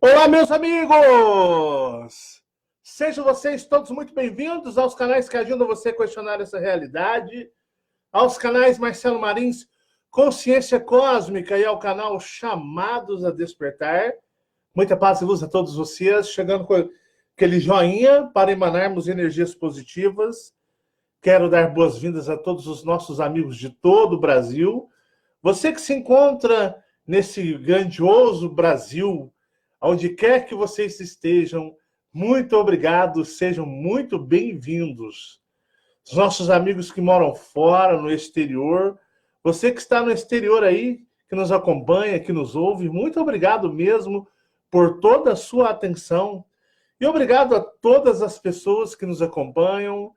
Olá, meus amigos! Sejam vocês todos muito bem-vindos aos canais que ajudam você a questionar essa realidade, aos canais Marcelo Marins, Consciência Cósmica e ao canal Chamados a Despertar. Muita paz e luz a todos vocês, chegando com aquele joinha para emanarmos energias positivas. Quero dar boas-vindas a todos os nossos amigos de todo o Brasil. Você que se encontra nesse grandioso Brasil, onde quer que vocês estejam, muito obrigado, sejam muito bem-vindos. Os nossos amigos que moram fora, no exterior, você que está no exterior aí, que nos acompanha, que nos ouve, muito obrigado mesmo por toda a sua atenção. E obrigado a todas as pessoas que nos acompanham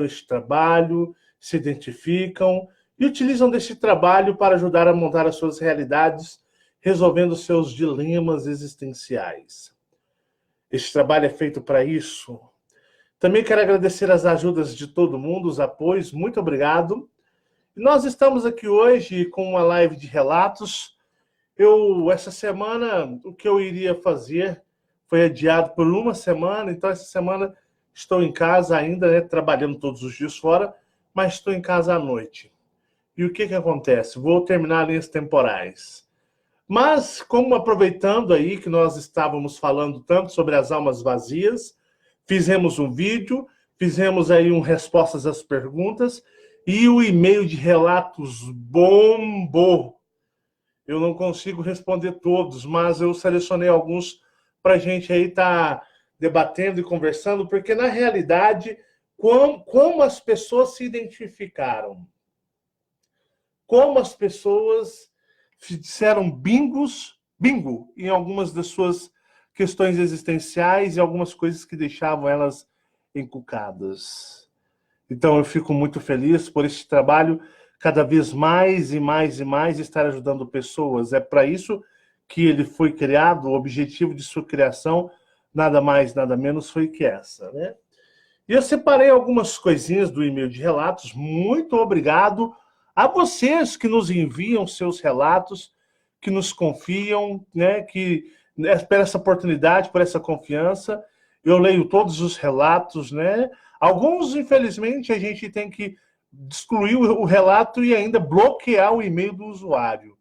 este trabalho, se identificam e utilizam deste trabalho para ajudar a montar as suas realidades, resolvendo seus dilemas existenciais. Este trabalho é feito para isso. Também quero agradecer as ajudas de todo mundo, os apoios, muito obrigado. Nós estamos aqui hoje com uma live de relatos. Essa semana, o que eu iria fazer foi adiado por uma semana, então essa semana estou em casa ainda, né, trabalhando todos os dias fora, mas estou em casa à noite. E o que acontece? Vou terminar linhas temporais. Mas, como aproveitando aí que nós estávamos falando tanto sobre as almas vazias, fizemos um vídeo, fizemos aí respostas às perguntas, e o e-mail de relatos bombou. Eu não consigo responder todos, mas eu selecionei alguns para a gente aí estar debatendo e conversando, porque, na realidade, como as pessoas se identificaram, como as pessoas disseram bingo em algumas das suas questões existenciais e algumas coisas que deixavam elas encucadas. Então, eu fico muito feliz por este trabalho cada vez mais e mais e mais estar ajudando pessoas. É para isso que ele foi criado, o objetivo de sua criação, nada mais, nada menos, foi que essa, né? E eu separei algumas coisinhas do e-mail de relatos. Muito obrigado a vocês que nos enviam seus relatos, que nos confiam, né, por essa oportunidade, por essa confiança. Eu leio todos os relatos, né? Alguns, infelizmente, a gente tem que excluir o relato e ainda bloquear o e-mail do usuário.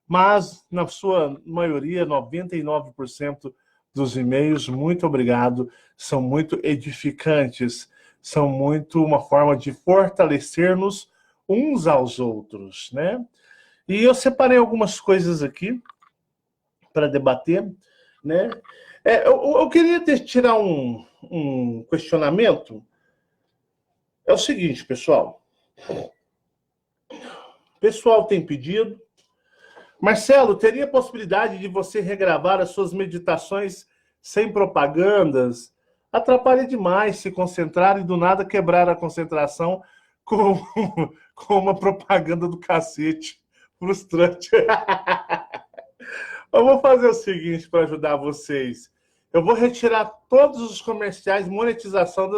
Mas, na sua maioria, 99% dos e-mails, muito obrigado, são muito edificantes, são muito uma forma de fortalecer-nos uns aos outros, né? E eu separei algumas coisas aqui para debater, né? Eu queria tirar um questionamento. É o seguinte, pessoal. O pessoal tem pedido. Marcelo, teria possibilidade de você regravar as suas meditações sem propagandas? Atrapalha demais se concentrar e do nada quebrar a concentração com, com uma propaganda do cacete. Frustrante. Eu vou fazer o seguinte para ajudar vocês. Eu vou retirar todos os comerciais, monetização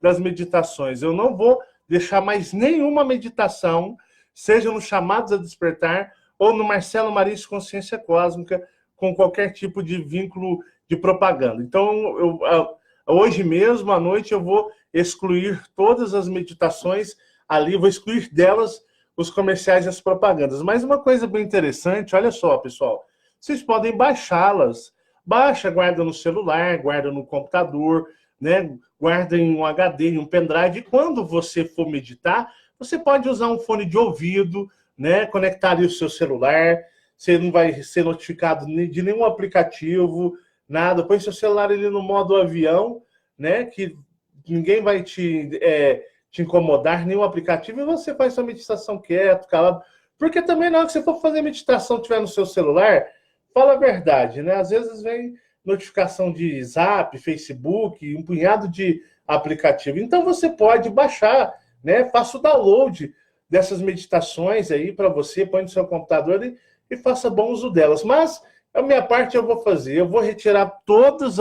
das meditações. Eu não vou deixar mais nenhuma meditação, seja no Chamados a Despertar ou no Marcelo Marins Consciência Cósmica, com qualquer tipo de vínculo de propaganda. Então, hoje mesmo, à noite, eu vou excluir todas as meditações ali, vou excluir delas os comerciais e as propagandas. Mas uma coisa bem interessante, olha só, pessoal, vocês podem baixá-las. Baixa, guarda no celular, guarda no computador, né? Guarda em um HD, em um pendrive. E quando você for meditar, você pode usar um fone de ouvido, né? Conectar ali o seu celular. Você não vai ser notificado de nenhum aplicativo, nada. Põe seu celular ali no modo avião, né? Que ninguém vai te incomodar, nenhum aplicativo, e você faz sua meditação quieto, calado. Porque também na hora que você for fazer meditação, tiver no seu celular, fala a verdade, né? Às vezes vem notificação de Zap, Facebook, um punhado de aplicativo. Então você pode baixar, né? Faça o download dessas meditações aí para você, põe no seu computador e faça bom uso delas. Mas a minha parte eu vou fazer, eu vou retirar todas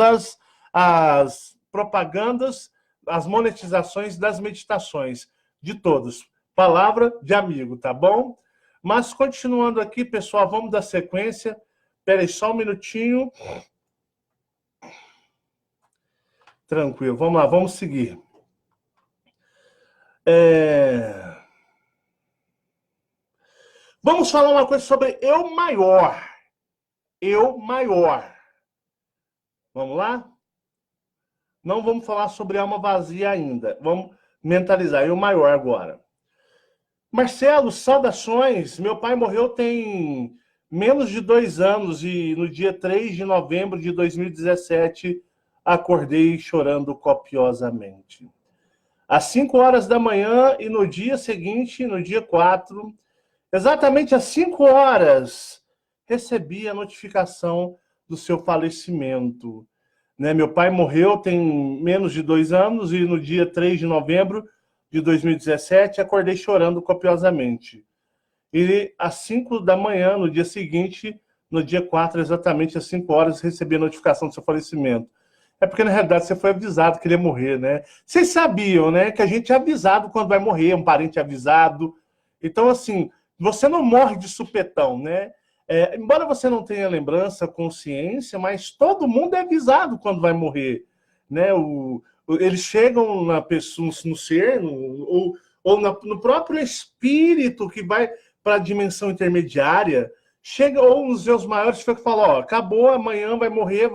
as propagandas, as monetizações das meditações, de todos. Palavra de amigo, tá bom? Mas continuando aqui, pessoal, vamos dar sequência. Espera aí só um minutinho. Tranquilo, vamos lá, vamos seguir. Vamos falar uma coisa sobre eu maior. Eu maior. Vamos lá? Não vamos falar sobre alma vazia ainda. Vamos mentalizar. Eu maior agora. Marcelo, saudações. Meu pai morreu tem menos de 2 anos e no dia 3 de novembro de 2017 acordei chorando copiosamente. Às 5 horas da manhã e no dia seguinte, no dia 4, exatamente às 5 horas, recebi a notificação do seu falecimento. Né? Meu pai morreu tem menos de 2 anos e no dia 3 de novembro de 2017 acordei chorando copiosamente. E às 5 da manhã, no dia seguinte, no dia 4, exatamente às 5 horas, recebi a notificação do seu falecimento. É porque, na realidade, você foi avisado que ele ia morrer, né? Vocês sabiam, né, que a gente é avisado quando vai morrer, um parente avisado. Então, assim, você não morre de supetão, né? Embora você não tenha lembrança, consciência, mas todo mundo é avisado quando vai morrer, né? Eles chegam na pessoa, no ser, ou no próprio espírito que vai para a dimensão intermediária, chega, ou os seus maiores ficam falando, ó, acabou, amanhã vai morrer,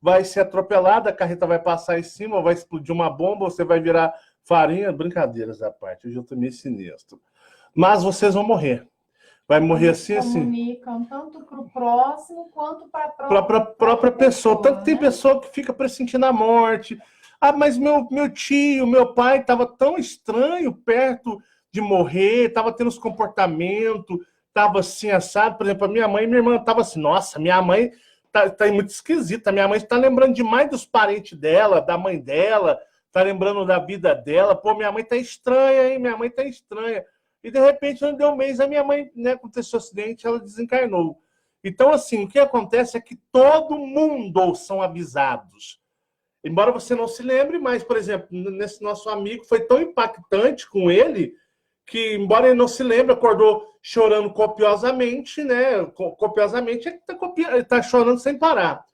vai ser atropelado, a carreta vai passar em cima, vai explodir uma bomba, você vai virar farinha. Brincadeiras à parte, hoje eu tô meio sinistro. Mas vocês vão morrer. Vai morrer assim, assim. Comunicam tanto para o próximo quanto para a própria pessoa. Tanto tem pessoa que fica pressentindo a morte. Ah, mas meu tio, meu pai estava tão estranho perto de morrer, estava tendo os comportamentos, estava assim, assado. Por exemplo, a minha mãe e minha irmã estavam assim, nossa, minha mãe tá muito esquisita. Minha mãe está lembrando demais dos parentes dela, da mãe dela, está lembrando da vida dela. Pô, minha mãe tá estranha, hein? Minha mãe tá estranha. E, de repente, não deu um mês, a minha mãe, né, aconteceu um acidente, ela desencarnou. Então, assim, o que acontece é que todo mundo são avisados. Embora você não se lembre, mas, por exemplo, nesse nosso amigo, foi tão impactante com ele, que, embora ele não se lembre, acordou chorando copiosamente, né? Copiosamente, ele tá chorando sem parar.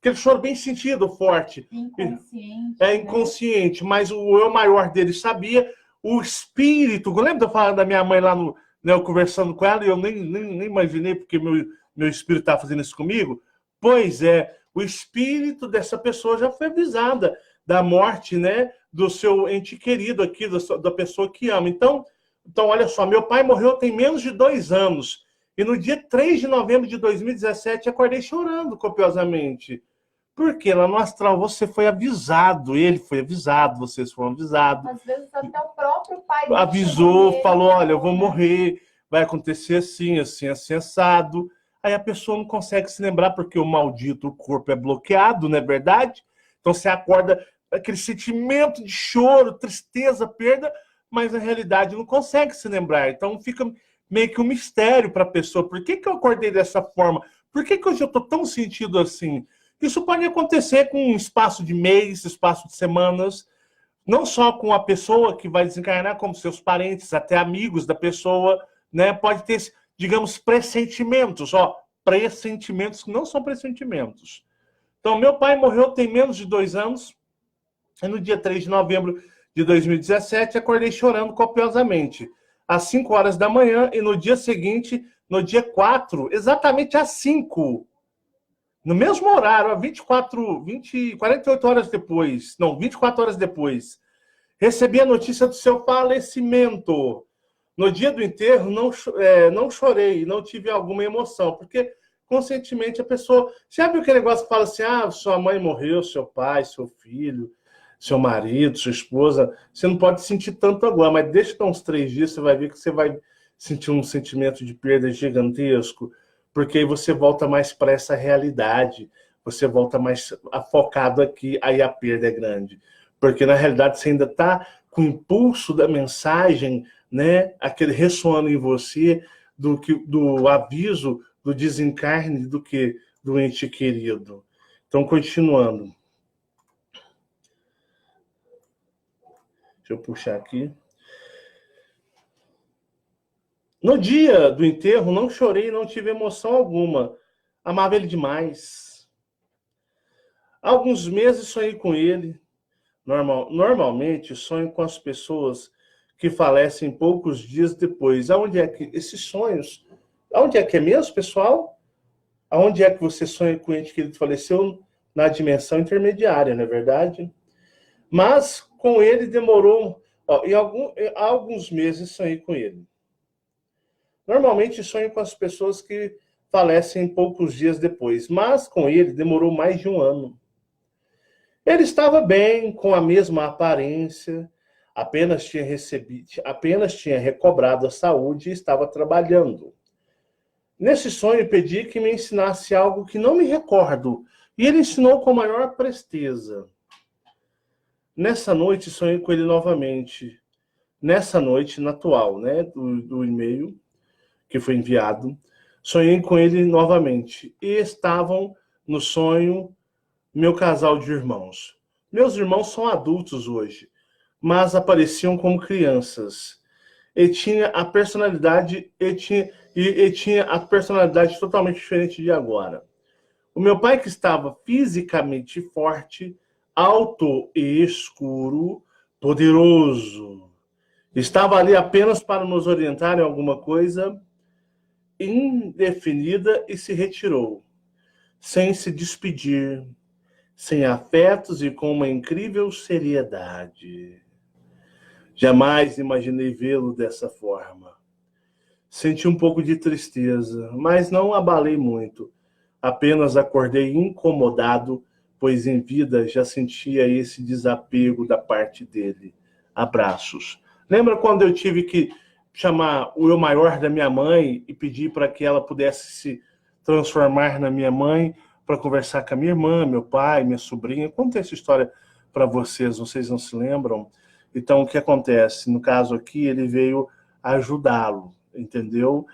Aquele choro bem sentido, forte. Inconsciente. É inconsciente, né? Mas o eu maior dele sabia. O espírito, lembra de eu falando da minha mãe lá no, né, eu conversando com ela, e eu nem imaginei porque meu espírito estava fazendo isso comigo? Pois é, o espírito dessa pessoa já foi avisada da morte, né, do seu ente querido aqui, da pessoa que ama. Então, olha só, meu pai morreu tem menos de 2 anos, e no dia 3 de novembro de 2017 acordei chorando copiosamente. Porque lá no astral você foi avisado, ele foi avisado, vocês foram avisados. Às vezes até o próprio pai avisou, falou, olha, eu vou morrer, vai acontecer assim, assim, assim, assado. Aí a pessoa não consegue se lembrar porque o maldito o corpo é bloqueado, não é verdade? Então você acorda aquele sentimento de choro, tristeza, perda, mas na realidade não consegue se lembrar. Então fica meio que um mistério para a pessoa. Por que eu acordei dessa forma? Por que hoje eu estou tão sentido assim? Isso pode acontecer com um espaço de mês, espaço de semanas, não só com a pessoa que vai desencarnar, como seus parentes, até amigos da pessoa, né? Pode ter, digamos, pressentimentos, pressentimentos que não são pressentimentos. Então, meu pai morreu tem menos de 2 anos, e no dia 3 de novembro de 2017, acordei chorando copiosamente, às 5 horas da manhã, e no dia seguinte, no dia 4, exatamente às 5, no mesmo horário, 48 horas depois, não, 24 horas depois, recebi a notícia do seu falecimento. No dia do enterro, não chorei, não tive alguma emoção, porque conscientemente a pessoa... Já viu aquele negócio que fala assim, sua mãe morreu, seu pai, seu filho, seu marido, sua esposa, você não pode sentir tanto agora, mas deixa dar uns 3 dias, você vai ver que você vai sentir um sentimento de perda gigantesco, porque aí você volta mais para essa realidade, você volta mais focado aqui, aí a perda é grande. Porque, na realidade, você ainda está com o impulso da mensagem, né, aquele ressoando em você, do aviso, do desencarne, do ente querido. Então, continuando. Deixa eu puxar aqui. No dia do enterro, não chorei, não tive emoção alguma. Amava ele demais. Há alguns meses sonhei com ele. Normalmente sonho com as pessoas que falecem poucos dias depois. Aonde é que esses sonhos? Aonde é que é mesmo, pessoal? Aonde é que você sonha com o ente querido que faleceu? Na dimensão intermediária, não é verdade? Mas com ele demorou. Ó, há alguns meses sonhei com ele. Normalmente sonho com as pessoas que falecem poucos dias depois, mas com ele demorou mais de um ano. Ele estava bem, com a mesma aparência, apenas tinha recobrado a saúde e estava trabalhando. Nesse sonho, pedi que me ensinasse algo que não me recordo, e ele ensinou com a maior presteza. Nessa noite, sonhei com ele novamente. Nessa noite, na atual, né, do e-mail que foi enviado, sonhei com ele novamente. E estavam no sonho meu casal de irmãos. Meus irmãos são adultos hoje, mas apareciam como crianças. E tinha a personalidade a personalidade totalmente diferente de agora. O meu pai, que estava fisicamente forte, alto e escuro, poderoso, estava ali apenas para nos orientar em alguma coisa indefinida e se retirou, sem se despedir, sem afetos e com uma incrível seriedade. Jamais imaginei vê-lo dessa forma. Senti um pouco de tristeza, mas não abalei muito. Apenas acordei incomodado, pois em vida já sentia esse desapego da parte dele. Abraços. Lembra quando eu tive que chamar o eu maior da minha mãe e pedir para que ela pudesse se transformar na minha mãe para conversar com a minha irmã, meu pai, minha sobrinha? Contei essa história para vocês não se lembram? Então, o que acontece? No caso aqui, ele veio ajudá-lo, entendeu?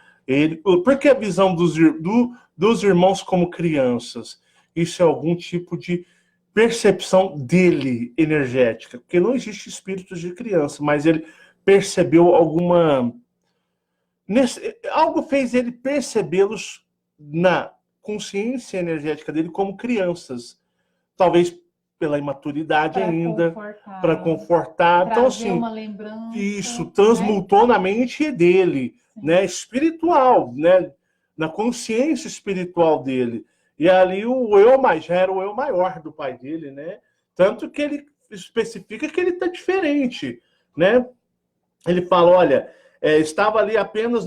Porque a visão dos irmãos como crianças, isso é algum tipo de percepção dele energética, porque não existe espíritos de criança, mas ele percebeu algo fez ele percebê-los na consciência energética dele como crianças, talvez pela imaturidade ainda, para confortar. Então, assim, uma lembrança, isso transmutou, né, na mente dele, né, espiritual, né, na consciência espiritual dele. E ali já era o eu maior do pai dele, né? Tanto que ele especifica que ele está diferente, né? Ele fala, olha, estava ali apenas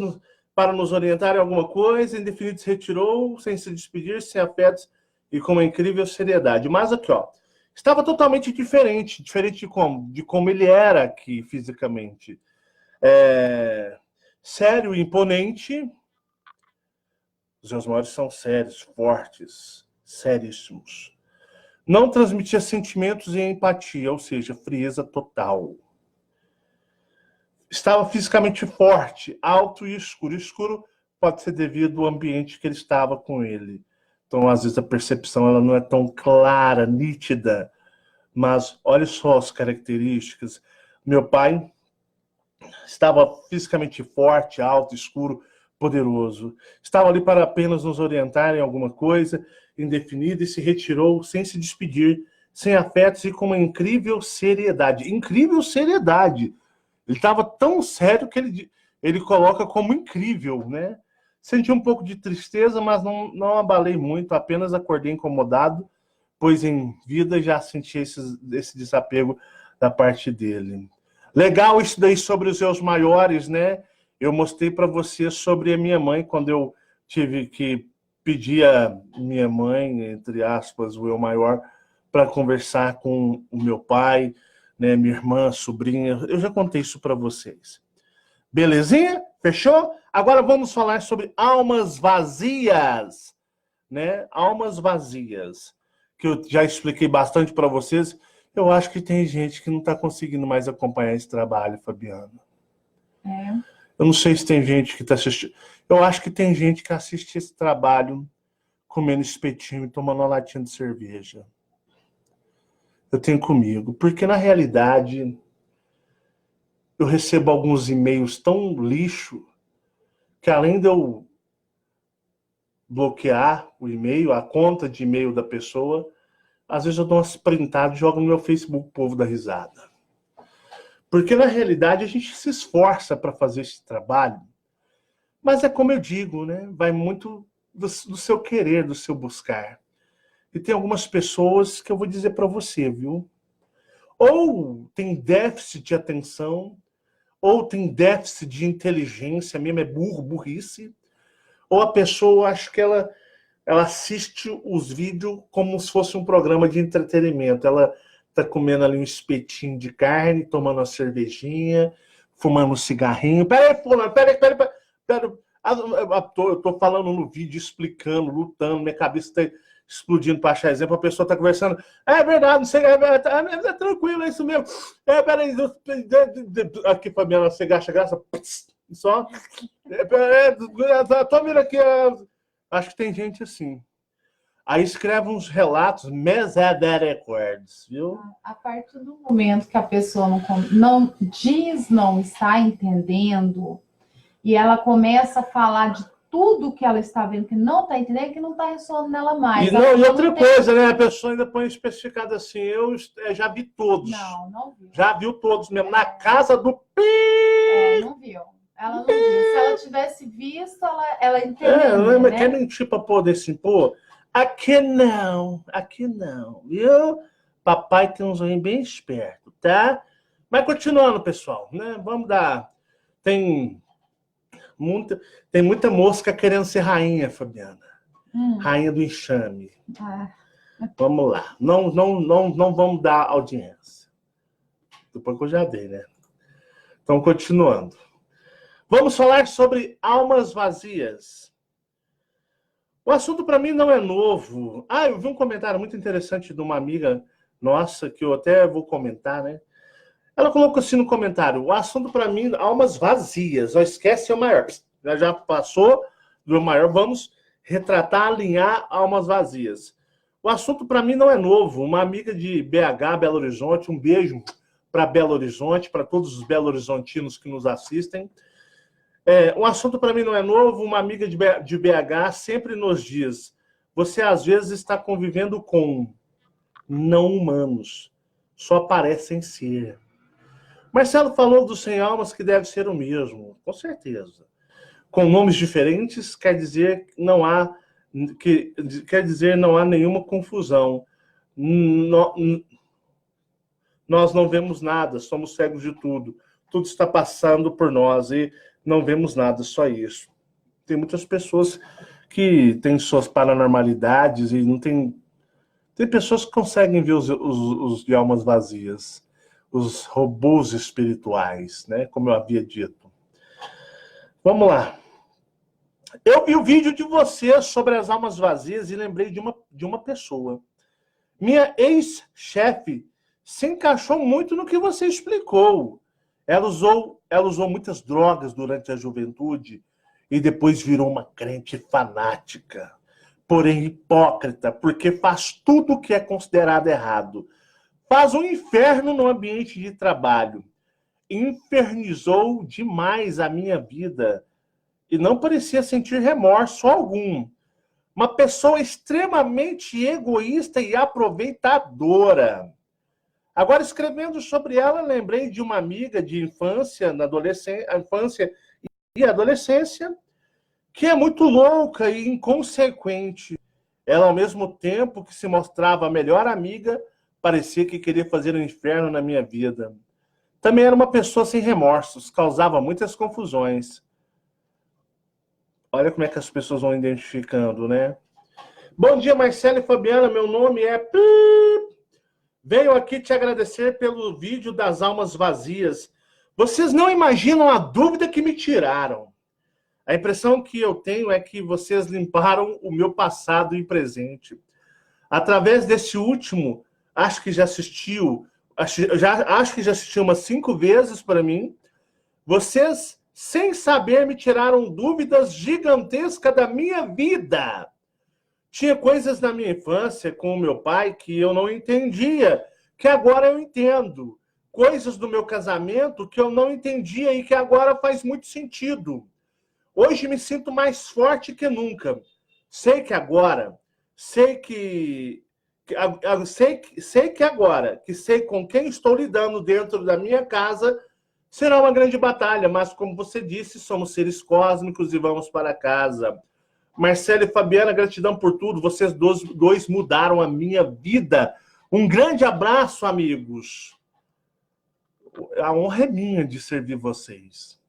para nos orientar em alguma coisa, indefinido se retirou, sem se despedir, sem afetos e com uma incrível seriedade. Mas aqui, ó, estava totalmente diferente de como ele era aqui fisicamente. Sério e imponente. Os meus maiores são sérios, fortes, seríssimos. Não transmitia sentimentos e empatia, ou seja, frieza total. Estava fisicamente forte, alto e escuro. Escuro pode ser devido ao ambiente que ele estava com ele. Então, às vezes, a percepção ela não é tão clara, nítida. Mas olha só as características. Meu pai estava fisicamente forte, alto, escuro, poderoso. Estava ali para apenas nos orientar em alguma coisa indefinida e se retirou sem se despedir, sem afetos e com uma incrível seriedade. Incrível seriedade. Ele estava tão sério que ele coloca como incrível, né? Senti um pouco de tristeza, mas não abalei muito, apenas acordei incomodado, pois em vida já senti esse desapego da parte dele. Legal isso daí sobre os seus maiores, né? Eu mostrei para você sobre a minha mãe, quando eu tive que pedir a minha mãe, entre aspas, o eu maior, para conversar com o meu pai, né, minha irmã, sobrinha. Eu já contei isso para vocês. Belezinha? Fechou? Agora vamos falar sobre almas vazias, né? Almas vazias, que eu já expliquei bastante para vocês. Eu acho que tem gente que não está conseguindo mais acompanhar esse trabalho, Fabiana. Eu não sei se tem gente que está assistindo. Eu acho que tem gente que assiste esse trabalho comendo espetinho e tomando uma latinha de cerveja. Eu tenho comigo. Porque, na realidade, eu recebo alguns e-mails tão lixo que, além de eu bloquear o e-mail, a conta de e-mail da pessoa, às vezes eu dou umas printadas e jogo no meu Facebook, o povo da risada. Porque, na realidade, a gente se esforça para fazer esse trabalho, mas é como eu digo, né? Vai muito do seu querer, do seu buscar. E tem algumas pessoas que eu vou dizer para você, viu? Ou tem déficit de atenção, ou tem déficit de inteligência, mesmo é burrice, ou a pessoa, acho que ela assiste os vídeos como se fosse um programa de entretenimento. Ela tá comendo ali um espetinho de carne, tomando uma cervejinha, fumando um cigarrinho. Peraí, fulano, peraí. Eu tô falando no vídeo, explicando, lutando, minha cabeça tá explodindo para achar exemplo, a pessoa tá conversando. É verdade, não sei, é tranquilo, é isso mesmo. Peraí, aqui, Fabiana, você gasta graça, só. Tô vendo aqui, acho que tem gente assim. Aí escreve uns relatos misericórdias, viu? A partir do momento que a pessoa não diz não está entendendo, e ela começa a falar de tudo que ela está vendo que não está entendendo, que não está ressoando nela mais. E outra coisa, né? A pessoa ainda põe especificado assim, eu já vi todos. Não viu. Já viu todos mesmo, na casa do não viu. Ela não viu. Se ela tivesse visto, ela entenderia, mas né? quer mentir para poder se impor? Aqui não, viu? Papai tem um zoinho bem esperto, tá? Mas continuando, pessoal, né? Vamos dar... Tem muita mosca querendo ser rainha, Fabiana. Rainha do enxame. Vamos lá. Não vamos dar audiência. Depois que eu já dei, né? Então, continuando. Vamos falar sobre almas vazias. O assunto para mim não é novo. Eu vi um comentário muito interessante de uma amiga nossa, que eu até vou comentar, né? Ela colocou assim no comentário: o assunto para mim, almas vazias. Não esquece o maior. Já passou do maior. Vamos retratar, alinhar almas vazias. O assunto para mim não é novo. Uma amiga de BH, Belo Horizonte, um beijo para Belo Horizonte, para todos os belo-horizontinos que nos assistem. Um assunto para mim não é novo. Uma amiga de BH sempre nos diz: você às vezes está convivendo com não humanos, só parecem ser. Marcelo falou dos 100 almas, que deve ser o mesmo, com certeza. Com nomes diferentes, quer dizer não há nenhuma confusão. Nós não vemos nada, somos cegos de tudo. Tudo está passando por nós e não vemos nada, só isso. Tem muitas pessoas que têm suas paranormalidades e não tem... Tem pessoas que conseguem ver os de almas vazias, os robôs espirituais, né? Como eu havia dito. Vamos lá. Eu vi o vídeo de você sobre as almas vazias e lembrei de uma pessoa. Minha ex-chefe se encaixou muito no que você explicou. Ela usou muitas drogas durante a juventude e depois virou uma crente fanática, porém hipócrita, porque faz tudo o que é considerado errado. Faz um inferno no ambiente de trabalho. Infernizou demais a minha vida e não parecia sentir remorso algum. Uma pessoa extremamente egoísta e aproveitadora. Agora, escrevendo sobre ela, lembrei de uma amiga de infância, infância e adolescência, que é muito louca e inconsequente. Ela, ao mesmo tempo que se mostrava a melhor amiga, parecia que queria fazer um inferno na minha vida. Também era uma pessoa sem remorsos, causava muitas confusões. Olha como é que as pessoas vão identificando, né? Bom dia, Marcelo e Fabiana. Meu nome é... Venho aqui te agradecer pelo vídeo das almas vazias. Vocês não imaginam a dúvida que me tiraram. A impressão que eu tenho é que vocês limparam o meu passado e presente. Através desse último, acho que já assistiu umas 5 vezes para mim. Vocês, sem saber, me tiraram dúvidas gigantescas da minha vida. Tinha coisas na minha infância com o meu pai que eu não entendia, que agora eu entendo. Coisas do meu casamento que eu não entendia e que agora faz muito sentido. Hoje me sinto mais forte que nunca. Sei que Sei que agora, que sei com quem estou lidando dentro da minha casa, será uma grande batalha, mas como você disse, somos seres cósmicos e vamos para casa. Marcelo e Fabiana, gratidão por tudo. Vocês dois mudaram a minha vida. Um grande abraço, amigos. A honra é minha de servir vocês.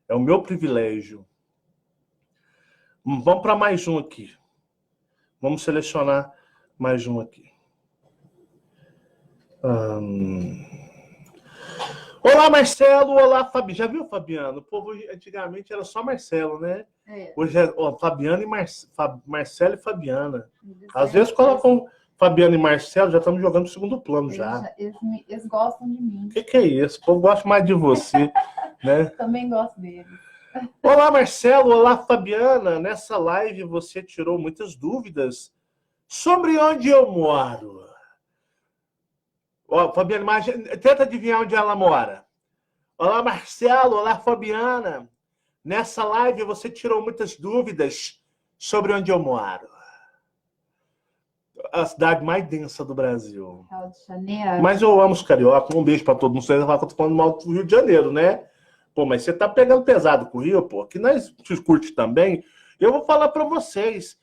É o meu privilégio. Vamos para mais um aqui. Vamos selecionar mais um aqui. Olá, Marcelo. Olá, Fabi. Já viu, Fabiano? O povo antigamente era só Marcelo, né? Hoje é Fabiano e Marcelo e Fabiana. Às vezes colocam Fabiano e Marcelo, já estamos jogando no segundo plano já. Eles gostam de mim. O que é isso? O povo gosta mais de você, né? Também gosto deles. Olá, Marcelo. Olá, Fabiana. Nessa live você tirou muitas dúvidas sobre onde eu moro. Ó, Fabiana, tenta adivinhar onde ela mora. Olá, Marcelo. Olá, Fabiana. Nessa live você tirou muitas dúvidas sobre onde eu moro. A cidade mais densa do Brasil. Rio de Janeiro. Mas eu amo os cariocas. Um beijo para todo mundo. Você vai falar que eu tô falando mal do Rio de Janeiro, né? Pô, mas você tá pegando pesado com o Rio, pô. Que nós curte também. Eu vou falar para vocês.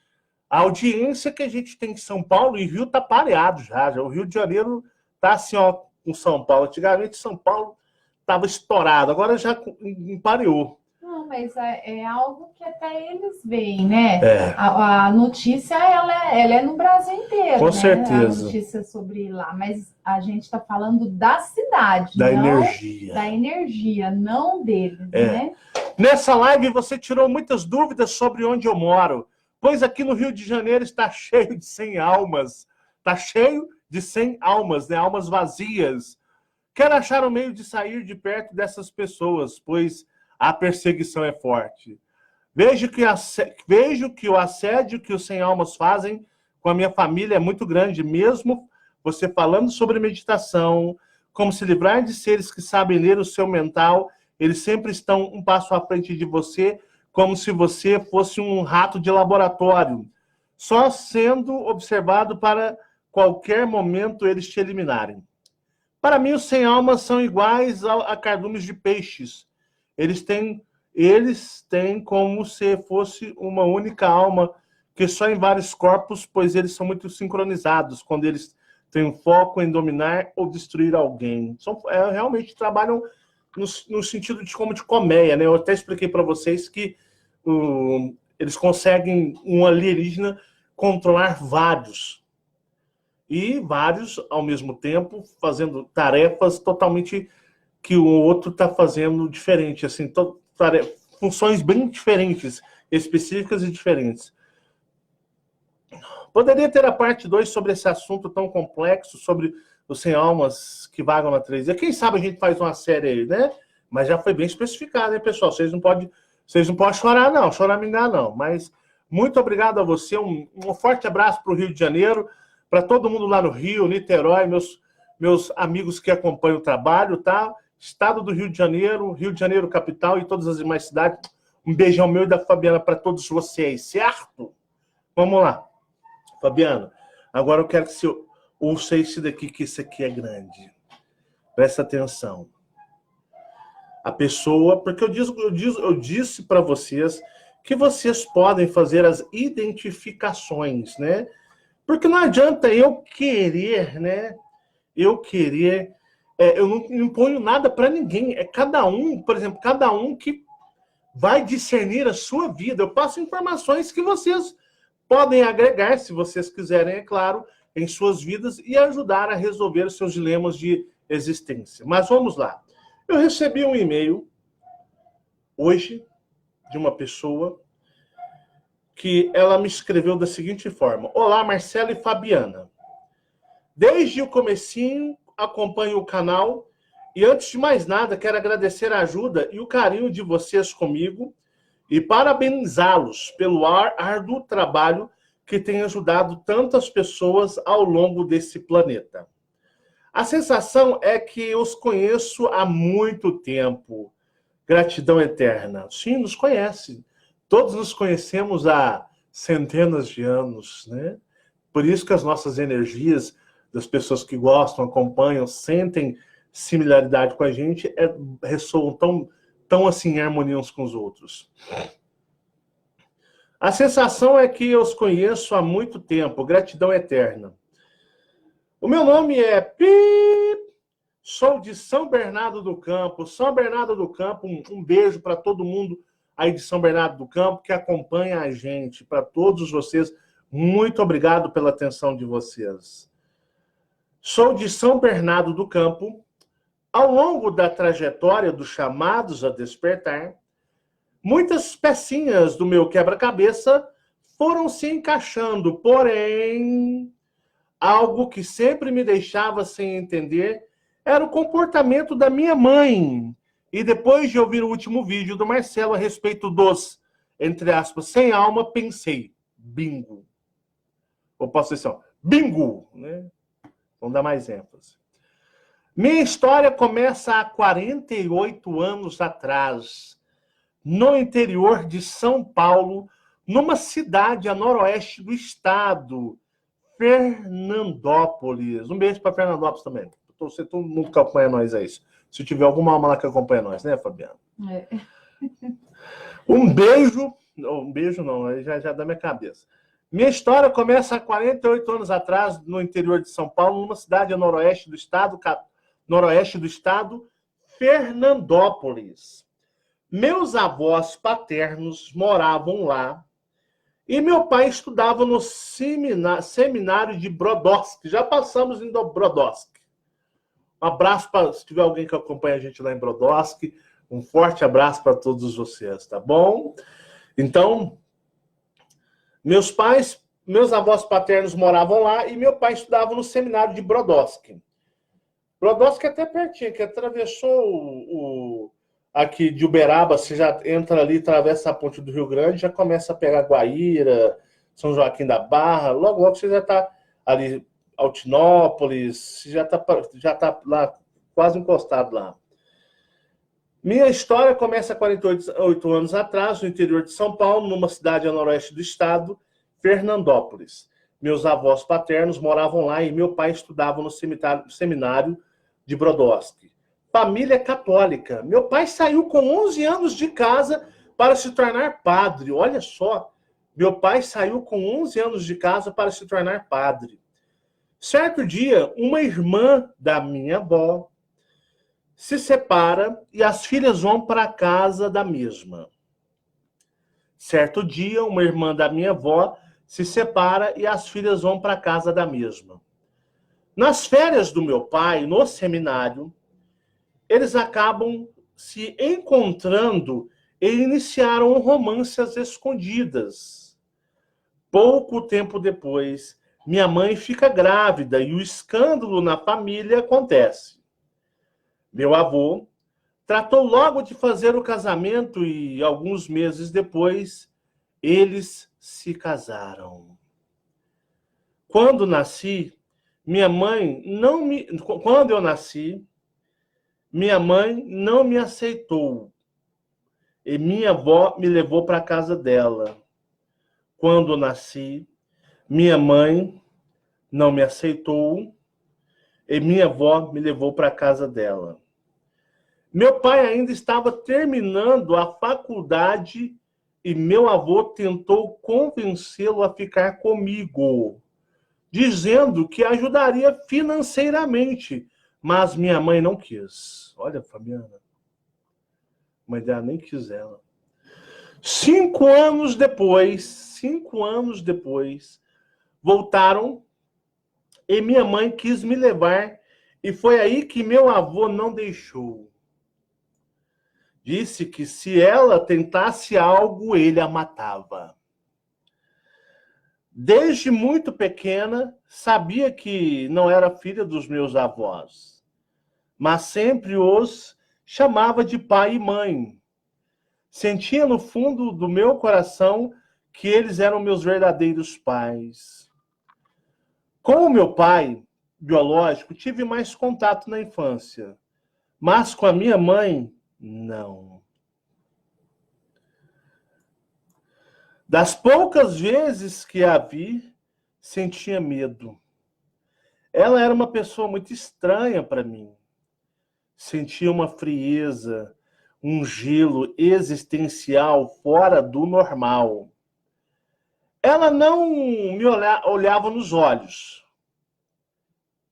A audiência que a gente tem em São Paulo e Rio tá pareado já. O Rio de Janeiro tá assim, ó, com São Paulo. Antigamente São Paulo tava estourado. Agora já empareou. Não, mas é algo que até eles veem, né? É. A notícia, ela é no Brasil inteiro, Com né? certeza. A notícia sobre lá, mas a gente está falando da cidade, Da não energia. da energia, não deles, né? Nessa live você tirou muitas dúvidas sobre onde eu moro, pois aqui no Rio de Janeiro está cheio de 100 almas. Está cheio de 100 almas, né? Almas vazias. Quero achar um meio de sair de perto dessas pessoas, pois a perseguição é forte. Vejo que o assédio que os 100 almas fazem com a minha família é muito grande, mesmo você falando sobre meditação, como se livrar de seres que sabem ler o seu mental, eles sempre estão um passo à frente de você, como se você fosse um rato de laboratório, só sendo observado para qualquer momento eles te eliminarem. Para mim, os 100 almas são iguais a cardumes de peixes. Eles têm como se fosse uma única alma, que só em vários corpos, pois eles são muito sincronizados, quando eles têm um foco em dominar ou destruir alguém. Realmente trabalham no sentido de colmeia, né? Eu até expliquei para vocês que eles conseguem, um alienígena, controlar vários. E vários, ao mesmo tempo, fazendo tarefas totalmente que o outro está fazendo diferente, assim, funções bem diferentes, específicas e diferentes. Poderia ter a parte 2 sobre esse assunto tão complexo, sobre os 100 almas que vagam na 3D. Quem sabe a gente faz uma série aí, né? Mas já foi bem especificado, né, pessoal? Vocês não podem chorar, não. Choramingar, não. Mas muito obrigado a você. Um forte abraço para o Rio de Janeiro, para todo mundo lá no Rio, Niterói, meus amigos que acompanham o trabalho, tá? Estado do Rio de Janeiro capital e todas as demais cidades. Um beijão meu e da Fabiana para todos vocês, certo? Vamos lá. Fabiana, agora eu quero que você ouça esse daqui, que esse aqui é grande. Presta atenção. A pessoa, porque eu disse para vocês que vocês podem fazer as identificações, né? Porque não adianta eu querer, né? Eu não imponho nada para ninguém. É cada um, por exemplo, cada um que vai discernir a sua vida. Eu passo informações que vocês podem agregar, se vocês quiserem, é claro, em suas vidas e ajudar a resolver os seus dilemas de existência. Mas vamos lá. Eu recebi um e-mail hoje de uma pessoa que ela me escreveu da seguinte forma: Olá, Marcelo e Fabiana. Desde o comecinho acompanho o canal e, antes de mais nada, quero agradecer a ajuda e o carinho de vocês comigo e parabenizá-los pelo árduo trabalho que tem ajudado tantas pessoas ao longo desse planeta. A sensação é que os conheço há muito tempo. Gratidão eterna. Sim, nos conhece. Todos nos conhecemos há centenas de anos, né? Por isso que as nossas energias, das pessoas que gostam, acompanham, sentem similaridade com a gente, ressoam tão assim em harmonia uns com os outros. A sensação é que eu os conheço há muito tempo, gratidão eterna. O meu nome é sou de São Bernardo do Campo. São Bernardo do Campo, um beijo para todo mundo aí de São Bernardo do Campo que acompanha a gente, para todos vocês. Muito obrigado pela atenção de vocês. Sou de São Bernardo do Campo. Ao longo da trajetória dos chamados a despertar, muitas pecinhas do meu quebra-cabeça foram se encaixando, porém, algo que sempre me deixava sem entender era o comportamento da minha mãe. E depois de ouvir o último vídeo do Marcelo a respeito dos, entre aspas, sem alma, pensei, bingo. Ou posso dizer assim, bingo, né? Vamos dar mais ênfase. Minha história começa há 48 anos atrás, no interior de São Paulo, numa cidade a noroeste do estado, Fernandópolis. Um beijo para Fernandópolis também. Todo mundo que acompanha nós é isso. Se tiver alguma alma lá que acompanha nós, né, Fabiana? É. Um beijo não, aí já dá minha cabeça. Minha história começa há 48 anos atrás, no interior de São Paulo, numa cidade a noroeste do estado, Fernandópolis. Meus avós paternos moravam lá e meu pai estudava no seminário de Brodowski. Já passamos em Brodowski. Um abraço para, se tiver alguém que acompanha a gente lá em Brodowski, um forte abraço para todos vocês, tá bom? Então, meus avós paternos moravam lá e meu pai estudava no seminário de Brodowski. Brodowski é até pertinho, que atravessou aqui de Uberaba, você já entra ali, atravessa a ponte do Rio Grande, já começa a pegar Guaíra, São Joaquim da Barra, logo você já está ali, Altinópolis, já está lá, quase encostado lá. Minha história começa há 48 anos atrás, no interior de São Paulo, numa cidade a noroeste do estado, Fernandópolis. Meus avós paternos moravam lá e meu pai estudava no seminário de Brodowski. Família católica. Meu pai saiu com 11 anos de casa para se tornar padre. Olha só, meu pai saiu com 11 anos de casa para se tornar padre. Certo dia, uma irmã da minha avó se separa e as filhas vão para a casa da mesma. Certo dia, uma irmã da minha avó se separa e as filhas vão para a casa da mesma. Nas férias do meu pai, no seminário, eles acabam se encontrando e iniciaram um romance às escondidas. Pouco tempo depois, minha mãe fica grávida e o escândalo na família acontece. Meu avô tratou logo de fazer o casamento e, alguns meses depois, eles se casaram. Quando eu nasci, minha mãe não me aceitou e minha avó me levou para a casa dela. Quando eu nasci, minha mãe não me aceitou e minha avó me levou para a casa dela. Meu pai ainda estava terminando a faculdade e meu avô tentou convencê-lo a ficar comigo, dizendo que ajudaria financeiramente, mas minha mãe não quis. Olha, Fabiana, a mãe dela nem quis ela. 5 anos depois, voltaram e minha mãe quis me levar e foi aí que meu avô não deixou. Disse que se ela tentasse algo, ele a matava. Desde muito pequena, sabia que não era filha dos meus avós, mas sempre os chamava de pai e mãe. Sentia no fundo do meu coração que eles eram meus verdadeiros pais. Com o meu pai biológico, tive mais contato na infância, mas com a minha mãe, não. Das poucas vezes que a vi, sentia medo. Ela era uma pessoa muito estranha para mim. Sentia uma frieza, um gelo existencial fora do normal. Ela não me olhava nos olhos.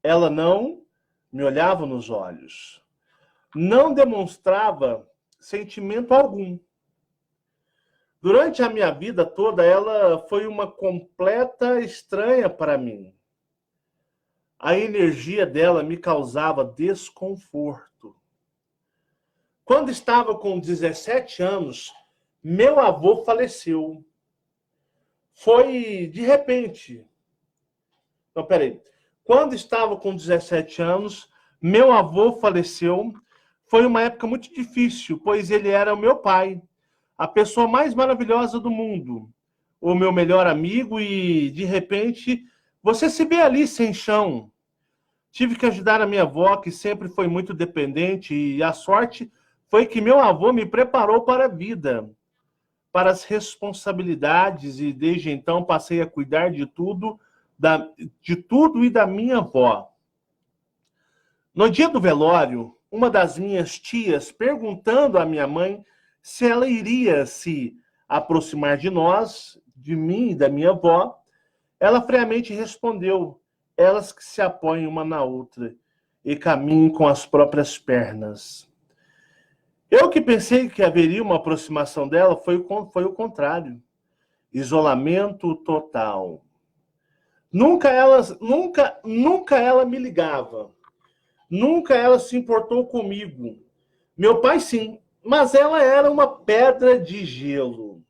Ela não me olhava nos olhos. Não demonstrava sentimento algum. Durante a minha vida toda, ela foi uma completa estranha para mim. A energia dela me causava desconforto. Quando estava com 17 anos, meu avô faleceu. Foi de repente. Não, peraí. Quando estava com 17 anos, meu avô faleceu. Foi uma época muito difícil, pois ele era o meu pai, a pessoa mais maravilhosa do mundo, o meu melhor amigo, e de repente você se vê ali sem chão. Tive que ajudar a minha avó, que sempre foi muito dependente, e a sorte foi que meu avô me preparou para a vida, para as responsabilidades, e desde então passei a cuidar de tudo e da minha avó. No dia do velório, uma das minhas tias, perguntando à minha mãe se ela iria se aproximar de nós, de mim e da minha avó, ela friamente respondeu: elas que se apoiam uma na outra e caminhem com as próprias pernas. Eu que pensei que haveria uma aproximação dela, foi o contrário. Isolamento total. Nunca ela me ligava. Nunca ela se importou comigo. Meu pai sim, mas ela era uma pedra de gelo.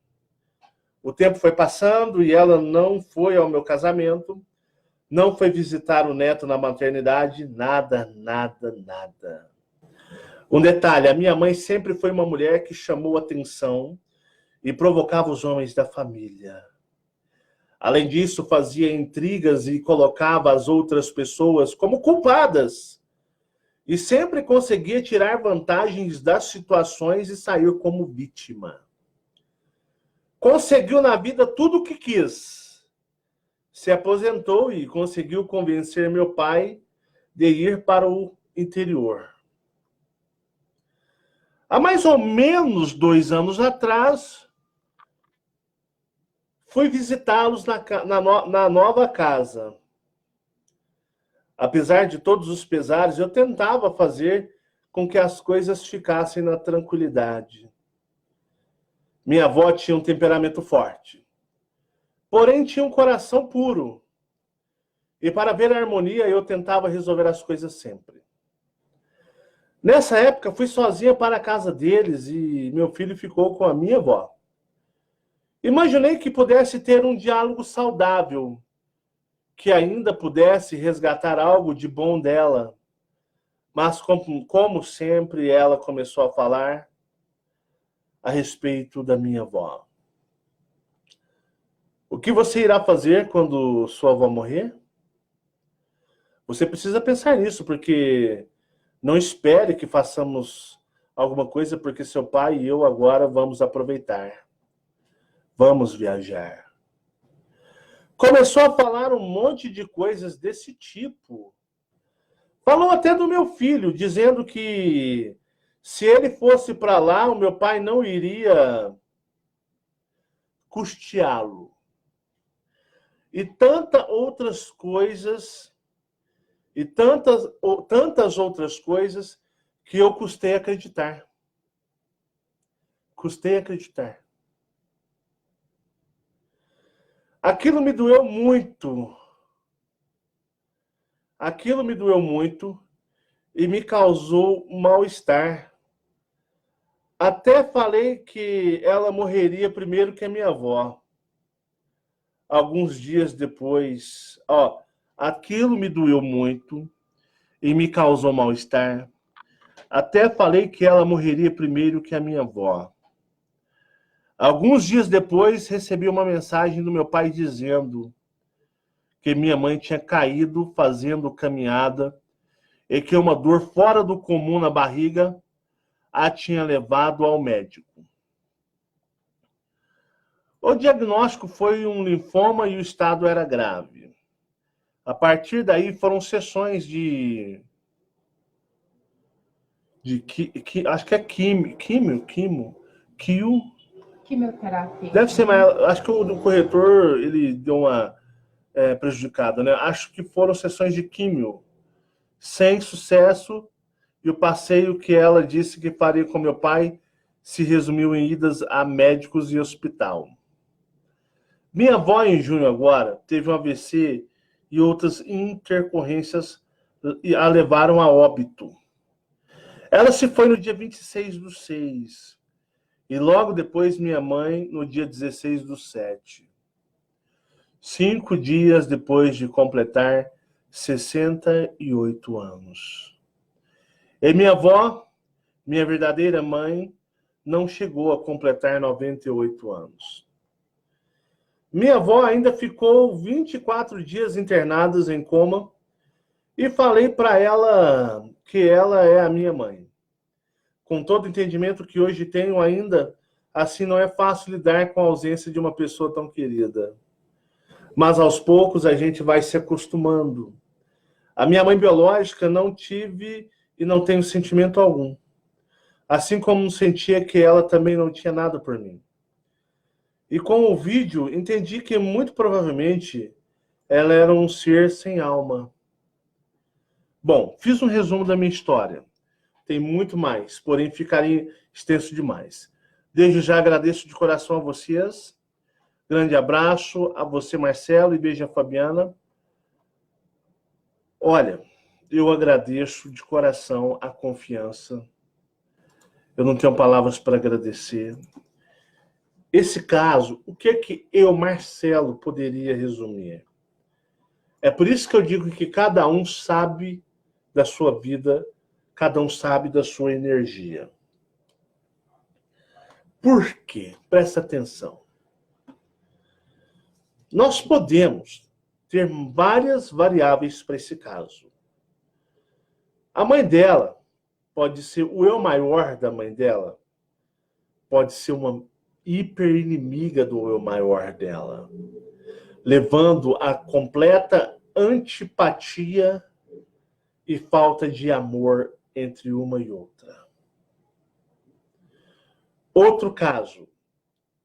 O tempo foi passando e ela não foi ao meu casamento, não foi visitar o neto na maternidade, nada. Um detalhe, a minha mãe sempre foi uma mulher que chamou atenção e provocava os homens da família. Além disso, fazia intrigas e colocava as outras pessoas como culpadas. E sempre conseguia tirar vantagens das situações e sair como vítima. Conseguiu na vida tudo o que quis. Se aposentou e conseguiu convencer meu pai de ir para o interior. Há mais ou menos 2 anos atrás, fui visitá-los na nova casa. Apesar de todos os pesares, eu tentava fazer com que as coisas ficassem na tranquilidade. Minha avó tinha um temperamento forte, porém tinha um coração puro. E para ver a harmonia, eu tentava resolver as coisas sempre. Nessa época, fui sozinha para a casa deles e meu filho ficou com a minha avó. Imaginei que pudesse ter um diálogo saudável, que ainda pudesse resgatar algo de bom dela. Mas, como sempre, ela começou a falar a respeito da minha avó. O que você irá fazer quando sua avó morrer? Você precisa pensar nisso, porque não espere que façamos alguma coisa, porque seu pai e eu agora vamos aproveitar. Vamos viajar. Começou a falar um monte de coisas desse tipo. Falou até do meu filho, dizendo que se ele fosse para lá, o meu pai não iria custeá-lo. E tantas outras coisas, e tantas outras coisas que eu custei acreditar. Custei acreditar. Aquilo me doeu muito. Aquilo me doeu muito e me causou mal-estar. Até falei que ela morreria primeiro que a minha avó. Alguns dias depois, aquilo me doeu muito e me causou mal-estar. Até falei que ela morreria primeiro que a minha avó. Alguns dias depois, recebi uma mensagem do meu pai dizendo que minha mãe tinha caído fazendo caminhada e que uma dor fora do comum na barriga a tinha levado ao médico. O diagnóstico foi um linfoma e o estado era grave. A partir daí foram sessões acho que é quimioterapia. Deve ser, mas acho que o corretor ele deu uma prejudicada, né? Acho que foram sessões de químio sem sucesso e o passeio que ela disse que faria com meu pai se resumiu em idas a médicos e hospital. Minha avó, em junho agora, teve um AVC e outras intercorrências a levaram a óbito. Ela se foi no dia 26/6 e logo depois minha mãe no dia 16/7. 5 dias depois de completar 68 anos. E minha avó, minha verdadeira mãe, não chegou a completar 98 anos. Minha avó ainda ficou 24 dias internada em coma e falei para ela que ela é a minha mãe. Com todo o entendimento que hoje tenho ainda, assim não é fácil lidar com a ausência de uma pessoa tão querida. Mas aos poucos a gente vai se acostumando. A minha mãe biológica não tive e não tenho sentimento algum. Assim como sentia que ela também não tinha nada por mim. E com o vídeo, entendi que muito provavelmente ela era um ser sem alma. Bom, fiz um resumo da minha história. Tem muito mais, porém ficaria extenso demais. Desde já agradeço de coração a vocês. Grande abraço a você, Marcelo, e beijo a Fabiana. Olha, eu agradeço de coração a confiança. Eu não tenho palavras para agradecer. Esse caso, o que é que eu, Marcelo, poderia resumir? É por isso que eu digo que cada um sabe da sua vida, cada um sabe da sua energia. Por quê? Presta atenção. Nós podemos ter várias variáveis para esse caso. A mãe dela pode ser o eu maior da mãe dela, pode ser uma hiper inimiga do eu maior dela, levando a completa antipatia e falta de amor entre uma e outra. Outro caso,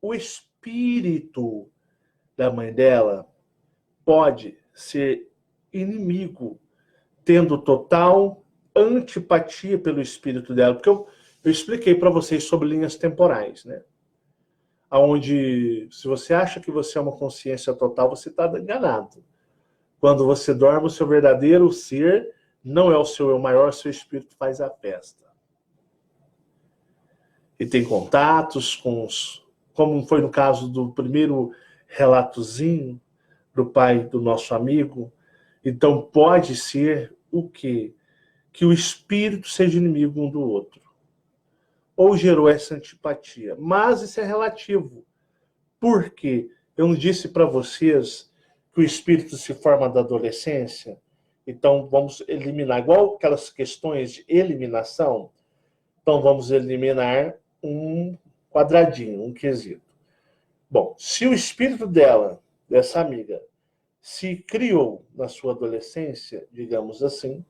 o espírito da mãe dela pode ser inimigo, tendo total antipatia pelo espírito dela, porque eu expliquei para vocês sobre linhas temporais, né? Onde, se você acha que você é uma consciência total, você está enganado. Quando você dorme, o seu verdadeiro ser não é o seu eu maior, seu espírito faz a festa. E tem contatos com os... Como foi no caso do primeiro relatozinho do pai do nosso amigo. Então pode ser o quê? Que o espírito seja inimigo um do outro. Ou gerou essa antipatia. Mas isso é relativo. Por quê? Eu não disse para vocês que o espírito se forma da adolescência? Então vamos eliminar, igual aquelas questões de eliminação, então vamos eliminar um quadradinho, um quesito. Bom, se o espírito dela, dessa amiga, se criou na sua adolescência, digamos assim,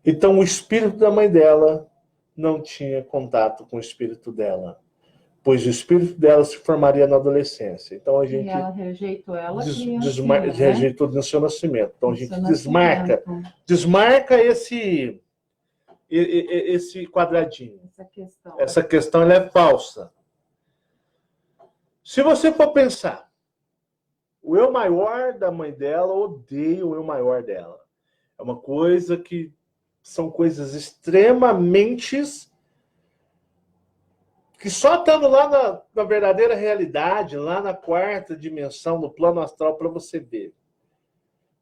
então o espírito da mãe dela não tinha contato com o espírito dela, pois o espírito dela se formaria na adolescência. Então a gente... E ela rejeitou ela rejeitou no seu nascimento. Então a gente desmarca esse quadradinho. Essa questão ela é falsa. Se você for pensar, o eu maior da mãe dela odeia o eu maior dela. É uma coisa que são coisas extremamente que só estando lá na verdadeira realidade, lá na quarta dimensão, no plano astral, para você ver.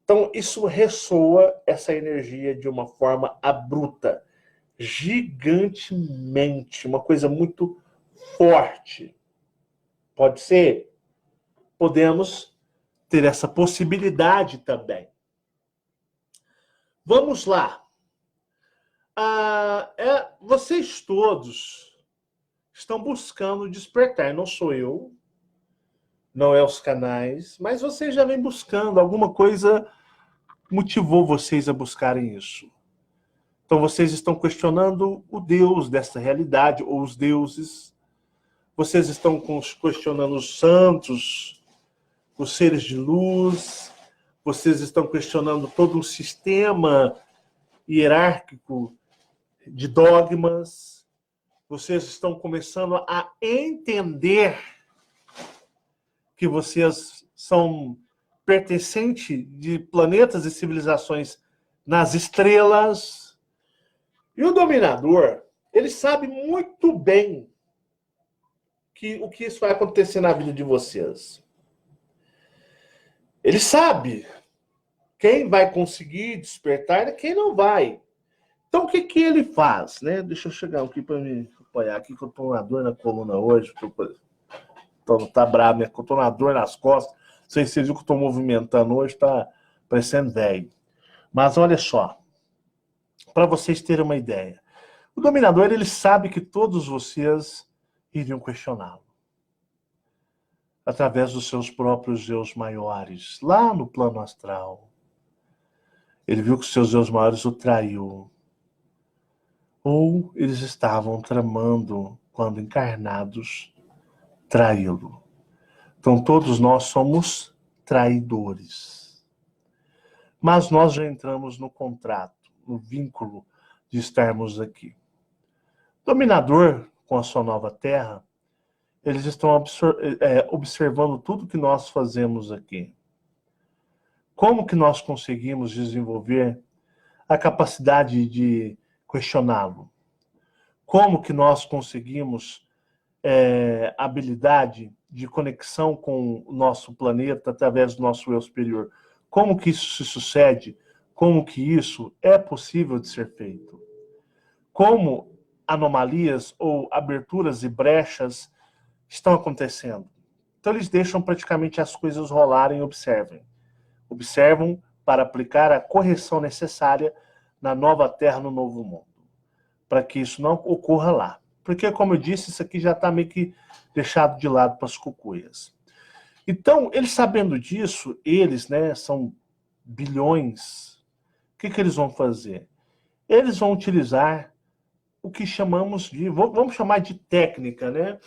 Então, isso ressoa essa energia de uma forma abrupta, gigantemente, uma coisa muito forte. Pode ser? Podemos ter essa possibilidade também. Vamos lá. Vocês todos estão buscando despertar, não sou eu. não é os canais, mas vocês já vêm buscando, alguma coisa motivou vocês a buscarem isso. Então vocês estão questionando o Deus dessa realidade, ou os deuses. Vocês estão questionando os santos, os seres de luz. Vocês estão questionando todo um sistema hierárquico de dogmas. Vocês estão começando a entender que vocês são pertencentes de planetas e civilizações nas estrelas. E o dominador, ele sabe muito bem o que isso vai acontecer na vida de vocês. Ele sabe quem vai conseguir despertar e quem não vai. Então, o que ele faz? Né? Deixa eu chegar aqui para me apoiar aqui, que eu estou com uma dor na coluna hoje. Tá bravo, né? Eu estou na dor nas costas. Não sei se vocês viram que eu estou movimentando hoje, está parecendo velho. Mas olha só, para vocês terem uma ideia. O dominador, ele sabe que todos vocês iriam questioná-lo. Através dos seus próprios eus maiores, lá no plano astral. Ele viu que os seus eus maiores o traiu. Ou eles estavam tramando, quando encarnados, traí-lo. Então todos nós somos traidores. Mas nós já entramos no contrato, no vínculo de estarmos aqui. Dominador, com a sua nova terra, eles estão observando tudo que nós fazemos aqui. Como que nós conseguimos desenvolver a capacidade de questioná-lo? Como que nós conseguimos a habilidade de conexão com o nosso planeta através do nosso eu superior? Como que isso se sucede? Como que isso é possível de ser feito? Como anomalias ou aberturas e brechas estão acontecendo? Então eles deixam praticamente as coisas rolarem e observem. Observam para aplicar a correção necessária na nova terra, no novo mundo. Para que isso não ocorra lá. Porque, como eu disse, isso aqui já está meio que deixado de lado para as cucuias. Então, eles sabendo disso, eles, né, são bilhões. O que eles vão fazer? Eles vão utilizar o que chamamos de... Vamos chamar de técnica, né?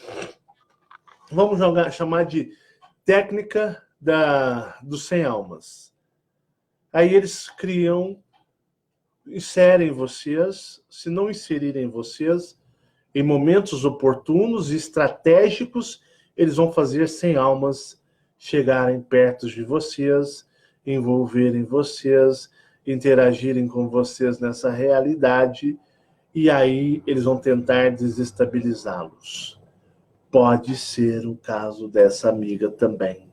Vamos chamar de técnica dos 100 almas. Aí eles criam, inserem vocês, se não inserirem vocês, em momentos oportunos e estratégicos, eles vão fazer 100 almas chegarem perto de vocês, envolverem vocês, interagirem com vocês nessa realidade, e aí eles vão tentar desestabilizá-los. Pode ser o caso dessa amiga também.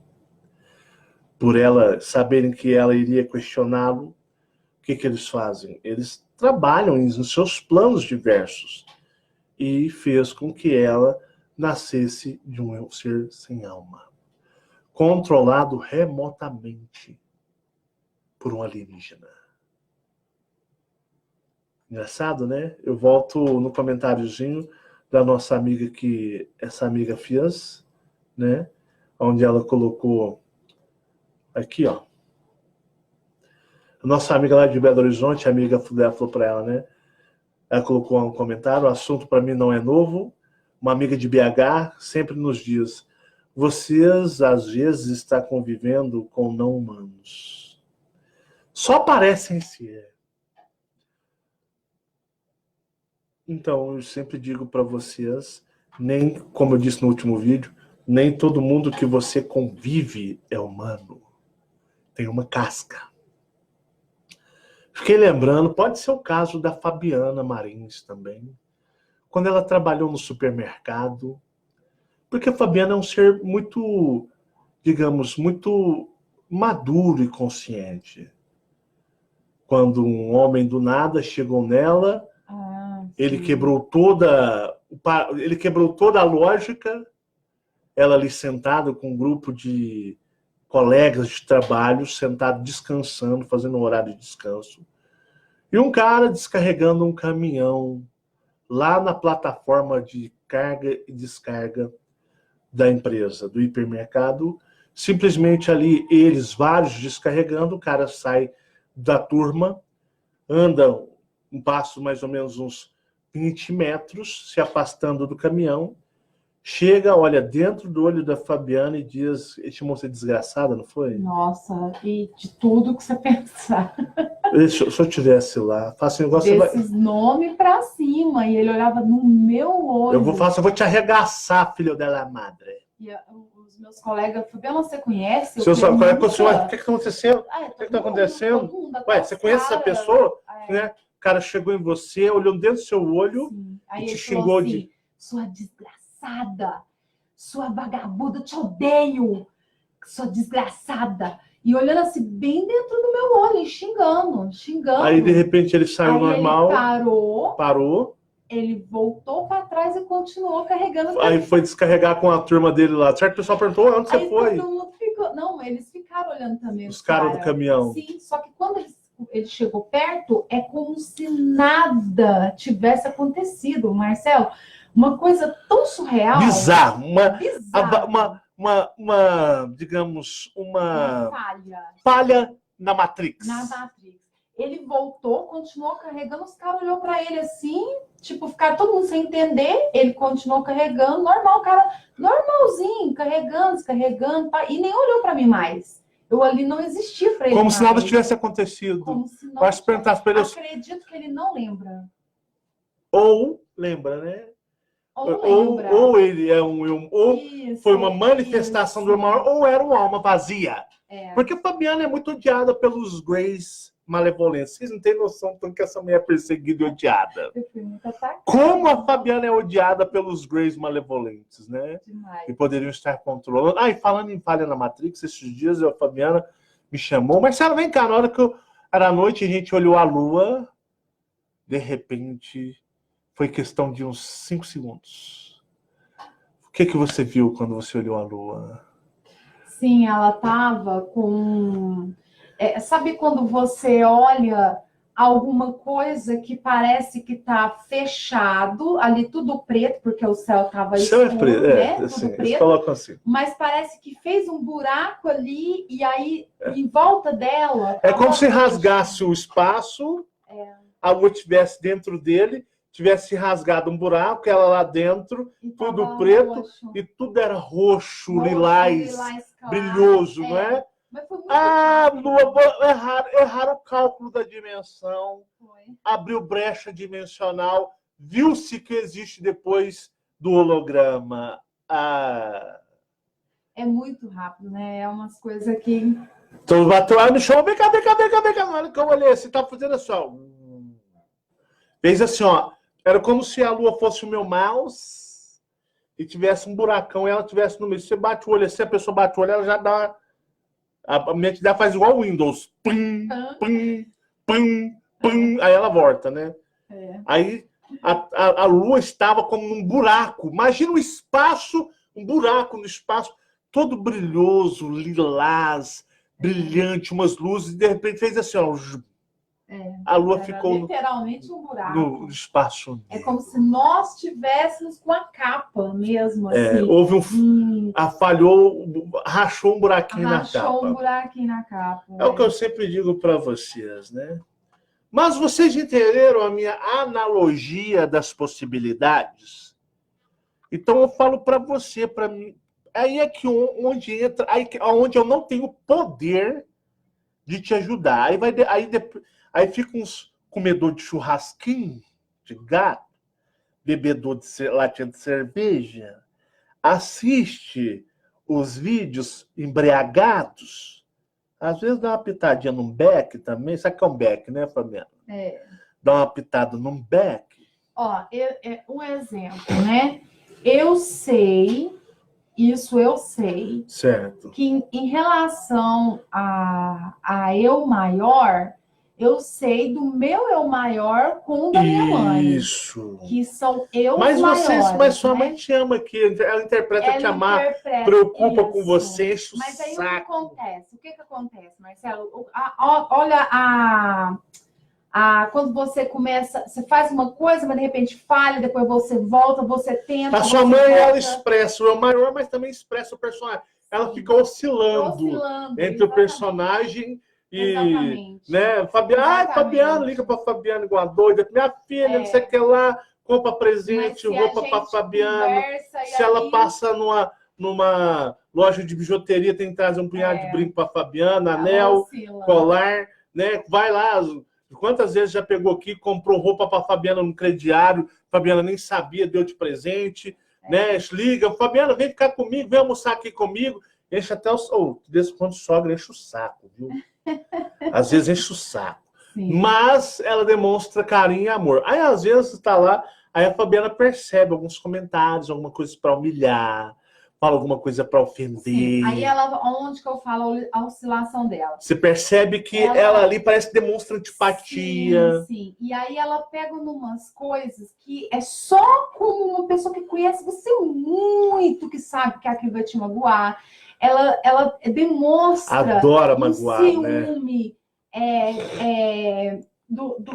Por ela saberem que ela iria questioná-lo, o que eles fazem? Eles trabalham nos seus planos diversos e fez com que ela nascesse de um ser sem alma, controlado remotamente por um alienígena. Engraçado, né? Eu volto no comentáriozinho da nossa amiga que essa amiga fez, né? Onde ela colocou aqui, ó. A nossa amiga lá de Belo Horizonte, a amiga dela falou para ela, né? Ela colocou um comentário: o assunto para mim não é novo. Uma amiga de BH sempre nos diz: vocês às vezes estão convivendo com não humanos. Só parecem ser. Então, eu sempre digo para vocês, nem, como eu disse no último vídeo, nem todo mundo que você convive é humano. Tem uma casca. Fiquei lembrando, pode ser o caso da Fabiana Marins também, quando ela trabalhou no supermercado, porque a Fabiana é um ser muito, digamos, muito maduro e consciente. Quando um homem do nada chegou nela, ele quebrou toda a lógica, ela ali sentada com um grupo de colegas de trabalho, sentado descansando, fazendo um horário de descanso, e um cara descarregando um caminhão lá na plataforma de carga e descarga da empresa, do hipermercado. Simplesmente ali, eles, vários descarregando, o cara sai da turma, anda um passo mais ou menos uns 20 metros, se afastando do caminhão, chega, olha dentro do olho da Fabiana e diz, ele chamou você desgraçada, não foi? Nossa, e de tudo que você pensar. Se eu tivesse lá, faço um negócio... Desses nomes pra cima, e ele olhava no meu olho. Eu vou te arregaçar, filho dela madre. E os meus colegas, Fabiana, você conhece? O que está acontecendo? O que está acontecendo? Ué, você conhece essa pessoa? Né? O cara chegou em você, olhou dentro do seu olho. Sim. Aí e te ele xingou falou assim, de... sua desgraçada, sua vagabunda, eu te odeio, sua desgraçada. E olhando assim, bem dentro do meu olho, xingando. Aí, de repente, ele saiu normal. Ele parou. Ele voltou para trás e continuou carregando. Aí foi descarregar com a turma dele lá. Certo? O pessoal perguntou, onde você foi? Todo mundo ficou... Não, eles ficaram olhando também. Os caras do caminhão. Sim, só que quando ele chegou perto, é como se nada tivesse acontecido, Marcelo. Uma coisa tão surreal. Bizarro. Digamos, uma falha na Matrix. Na Matrix. Ele voltou, continuou carregando, os caras olhou para ele assim, tipo, ficaram todo mundo sem entender, ele continuou carregando, normal, o cara, normalzinho, carregando, descarregando, e nem olhou para mim mais. Eu ali não existia para ele. Como se nada tivesse acontecido. Como se não tivesse... perguntar para ele. Acredito que ele não lembra. Ou lembra, né? Ou ele é isso, foi uma manifestação do mal, ou era uma alma vazia. Porque a Fabiana é muito odiada pelos Greys malevolentes. Vocês não têm noção do que essa mulher é perseguida e odiada. Como a Fabiana é odiada pelos Greys malevolentes, né? Demais. Que poderiam estar controlando. E falando em falha na Matrix, esses dias a Fabiana me chamou. Marcelo, vem cá, na hora que era à noite, a gente olhou a lua, de repente... Foi questão de uns 5 segundos. O que você viu quando você olhou a lua? Sim, ela estava com... sabe quando você olha alguma coisa que parece que está fechado, ali tudo preto, porque o céu estava escuro, é preto, né? Assim, tudo preto, colocam assim. Mas parece que fez um buraco ali, e aí, em volta dela... É como se rasgasse o espaço, a lua estivesse dentro dele, tivesse rasgado um buraco, ela lá dentro, tudo preto, roxo. E tudo era roxo, lilás brilhoso, não é? Mas foi muito Lua, erraram o cálculo da dimensão, abriu brecha dimensional, viu-se que existe depois do holograma. É muito rápido, né? É umas coisas que... Então bateu lá no chão, vem cá. Na hora que eu olhei, você tá fazendo assim, ó. Fez assim, ó. Era como se a lua fosse o meu mouse e tivesse um buracão e ela tivesse no meio. Você bate o olho assim, a pessoa bate o olho, ela já dá... A minha entidade faz igual o Windows. Pum, pum, pum, pum. Aí ela volta, né? Aí a lua estava como num buraco. Imagina um espaço, um buraco no espaço, todo brilhoso, lilás, brilhante, umas luzes, e de repente fez assim, ó. A lua ficou literalmente um buraco no espaço. É como se nós tivéssemos com a capa mesmo. Assim. Houve falhou, rachou um buraquinho na capa. Rachou um buraquinho na capa. É o que eu sempre digo para vocês, né? Mas vocês entenderam a minha analogia das possibilidades? Então eu falo para você, para mim. Aí é que onde entra, onde eu não tenho poder de te ajudar. Aí fica uns comedor de churrasquinho, de gato, bebedor de latinha de cerveja, assiste os vídeos embriagados, às vezes dá uma pitadinha num beck também. Sabe o que é um beck, né, Fabiana? Dá uma pitada num beck. Ó, um exemplo, né? Eu sei, certo, que em relação a eu maior, eu sei do meu eu maior com o da minha mãe. Isso. Que são eu maiores. Mas sua mãe te ama aqui, ela interpreta te amar, preocupa com você, enche o Mas aí saco. o que acontece? O que acontece, Marcelo? Olha Quando você começa, você faz uma coisa, mas de repente falha, depois você volta, você tenta. A sua mãe, ela expressa o eu maior, mas também expressa o personagem. Ela Sim. fica oscilando entre exatamente. o personagem e, Exatamente. né, Fabiana, liga para Fabiana igual a doida, minha filha, não sei o que lá, compra presente, roupa para Fabiana. Se ela passa numa loja de bijuteria, tem que trazer um punhado de brinco para Fabiana, anel, colar, né? Vai lá. Quantas vezes já pegou aqui, comprou roupa para Fabiana no crediário, Fabiana nem sabia, deu de presente, né? Liga, Fabiana, vem ficar comigo, vem almoçar aqui comigo. Enche até desse quando sogra, enche o saco, viu? Às vezes enche o saco. Sim. Mas ela demonstra carinho e amor. Aí, às vezes, está lá, aí a Fabiana percebe alguns comentários, alguma coisa para humilhar, fala alguma coisa para ofender. Sim. Aí onde que eu falo a oscilação dela? Você percebe que ela ali parece que demonstra antipatia. Sim, sim. E aí ela pega numas coisas que é só como uma pessoa que conhece você muito, que sabe que aquilo vai te magoar. Ela demonstra adora magoar, ciúme,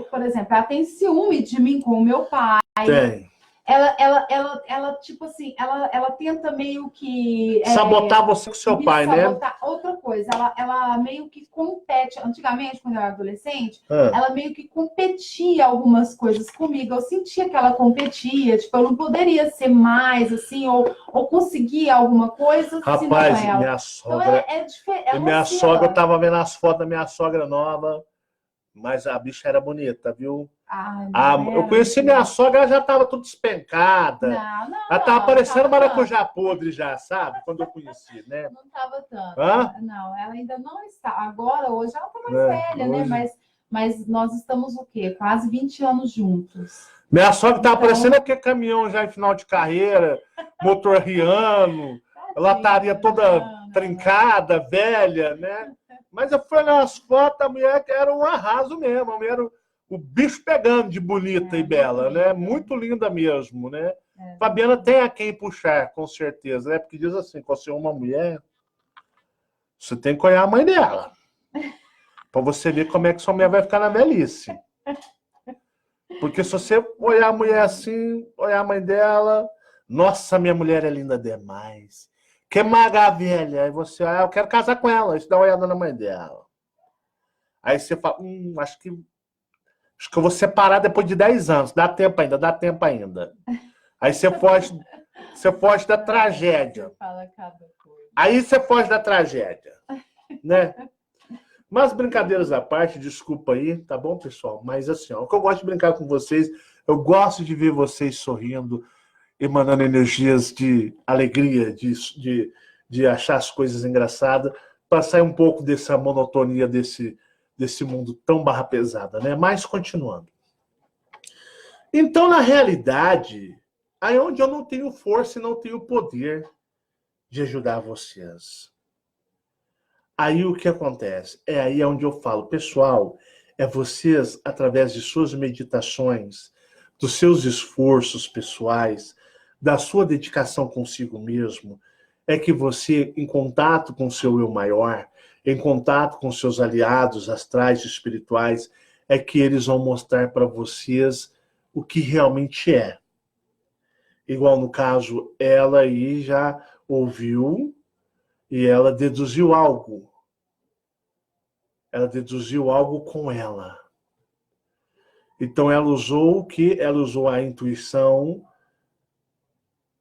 por exemplo, ela tem ciúme de mim com o meu pai. Tem. Ela tipo assim, ela tenta meio que... sabotar você com seu pai, né? Outra coisa, ela meio que compete. Antigamente, quando eu era adolescente, ela meio que competia algumas coisas comigo. Eu sentia que ela competia, tipo, eu não poderia ser mais, assim, ou conseguir alguma coisa. Rapaz, minha sogra... Então, minha sogra, eu tava vendo as fotos da minha sogra nova, mas a bicha era bonita, viu? Eu conheci minha sogra, ela já estava tudo despencada. Ela estava parecendo maracujá podre já, sabe? Quando eu conheci, né? Não estava tanto. Não, ela ainda não está. Agora, hoje, ela está mais velha, hoje... né? Mas nós estamos o quê? Quase 20 anos juntos. Minha sogra estava parecendo aquele caminhão já em final de carreira, motor riano, lataria toda trincada, velha, né? Mas eu fui olhar as fotos, a mulher era um arraso mesmo, a mulher era o bicho pegando de bonita e bela, né? Muito linda mesmo, né? Fabiana tem a quem puxar, com certeza, né? Porque diz assim, quando você é uma mulher, você tem que olhar a mãe dela. Para você ver como é que sua mulher vai ficar na velhice. Porque se você olhar a mulher assim, olhar a mãe dela, nossa, minha mulher é linda demais. Que maga velha. Aí você, eu quero casar com ela. Aí você dá uma olhada na mãe dela. Aí você fala, acho que eu vou separar depois de 10 anos. Dá tempo ainda. Aí você foge da tragédia. Aí você foge da tragédia. Né? Mas brincadeiras à parte, desculpa aí, tá bom, pessoal? Mas assim, o que eu gosto de brincar com vocês, eu gosto de ver vocês sorrindo, emanando energias de alegria, de achar as coisas engraçadas, para sair um pouco dessa monotonia desse mundo tão barra pesada, né? Mas continuando. Então, na realidade, aí é onde eu não tenho força e não tenho poder de ajudar vocês. Aí o que acontece? É aí onde eu falo, pessoal, é vocês, através de suas meditações, dos seus esforços pessoais, da sua dedicação consigo mesmo, é que você, em contato com o seu eu maior, em contato com seus aliados astrais e espirituais, é que eles vão mostrar para vocês o que realmente é. Igual no caso, ela aí já ouviu e ela deduziu algo. Ela deduziu algo com ela. Então ela usou o que? Ela usou a intuição.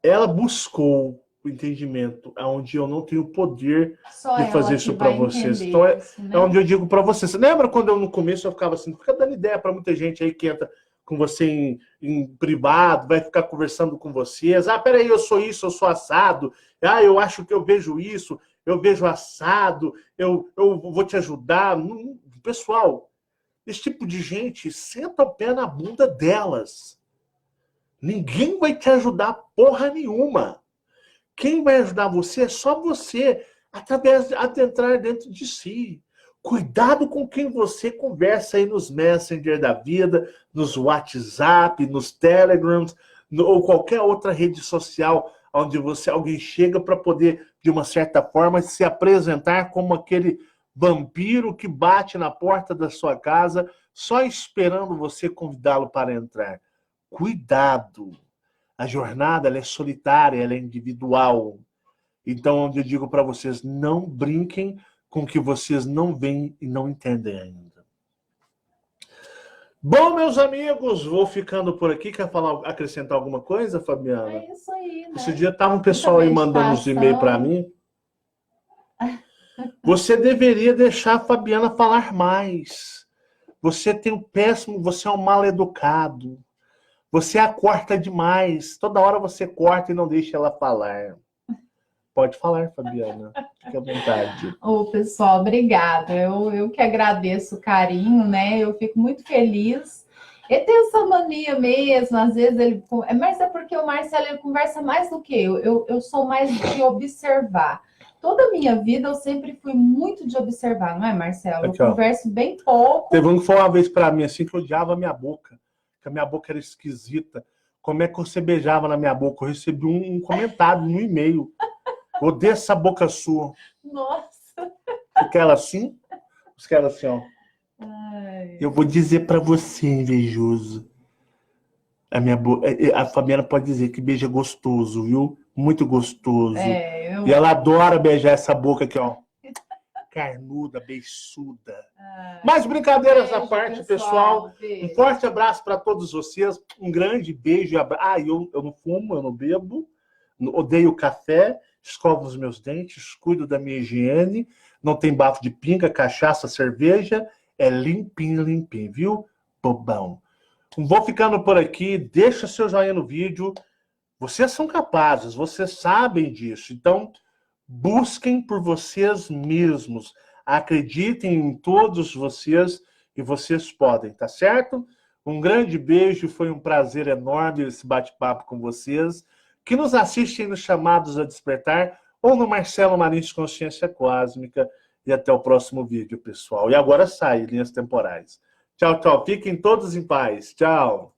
Ela buscou o entendimento, onde eu não tenho poder de fazer isso para vocês. Então é onde eu digo para vocês. Você lembra quando eu no começo eu ficava assim, fica dando ideia para muita gente aí que entra com você em privado, vai ficar conversando com vocês. Peraí, eu sou isso, eu sou assado. Eu acho que eu vejo isso, eu vejo assado, eu vou te ajudar. Pessoal, esse tipo de gente senta o pé na bunda delas. Ninguém vai te ajudar porra nenhuma. Quem vai ajudar você é só você, através de adentrar dentro de si. Cuidado com quem você conversa aí nos Messenger da vida, nos WhatsApp, nos Telegrams, ou qualquer outra rede social onde alguém chega para poder, de uma certa forma, se apresentar como aquele vampiro que bate na porta da sua casa só esperando você convidá-lo para entrar. Cuidado! A jornada ela é solitária, ela é individual. Então, eu digo para vocês, não brinquem com o que vocês não veem e não entendem ainda. Bom, meus amigos, vou ficando por aqui. Quer falar, acrescentar alguma coisa, Fabiana? É isso aí, né? Esse dia estava um pessoal aí mandando uns e-mails para mim. Você deveria deixar a Fabiana falar mais. Você tem um péssimo, você é um mal educado. Você a corta demais. Toda hora você corta e não deixa ela falar. Pode falar, Fabiana. Fique à vontade. Ô, pessoal, obrigada. Eu que agradeço o carinho, né? Eu fico muito feliz. Ele tem essa mania mesmo, às vezes ele... Mas é porque o Marcelo ele conversa mais do que eu. Eu sou mais de observar. Toda a minha vida eu sempre fui muito de observar, não é, Marcelo? Aqui, eu converso bem pouco. Teve um que foi uma vez para mim assim, que eu odiava a minha boca. Que a minha boca era esquisita. Como é que você beijava na minha boca? Eu recebi um comentário no e-mail. Odeio essa boca sua. Nossa! Aquela assim? Aquela assim, ó. Ai. Eu vou dizer pra você, invejoso. A Fabiana pode dizer que beija gostoso, viu? Muito gostoso. E ela adora beijar essa boca aqui, ó. Carnuda, beiçuda. Mas brincadeiras à parte, pessoal. Um forte abraço para todos vocês. Um grande beijo e abraço. Eu não fumo, eu não bebo. Odeio café. Escovo os meus dentes, cuido da minha higiene, não tem bafo de pinga, cachaça, cerveja, é limpinho, limpinho, viu? Bobão. Vou ficando por aqui, deixa seu joinha no vídeo. Vocês são capazes, vocês sabem disso. Então, busquem por vocês mesmos. Acreditem em todos vocês e vocês podem, tá certo? Um grande beijo, foi um prazer enorme esse bate-papo com vocês. Que nos assistem nos Chamados a Despertar ou no Marcelo Marins Consciência Cósmica. E até o próximo vídeo, pessoal. E agora sai, linhas temporais. Tchau, tchau. Fiquem todos em paz. Tchau.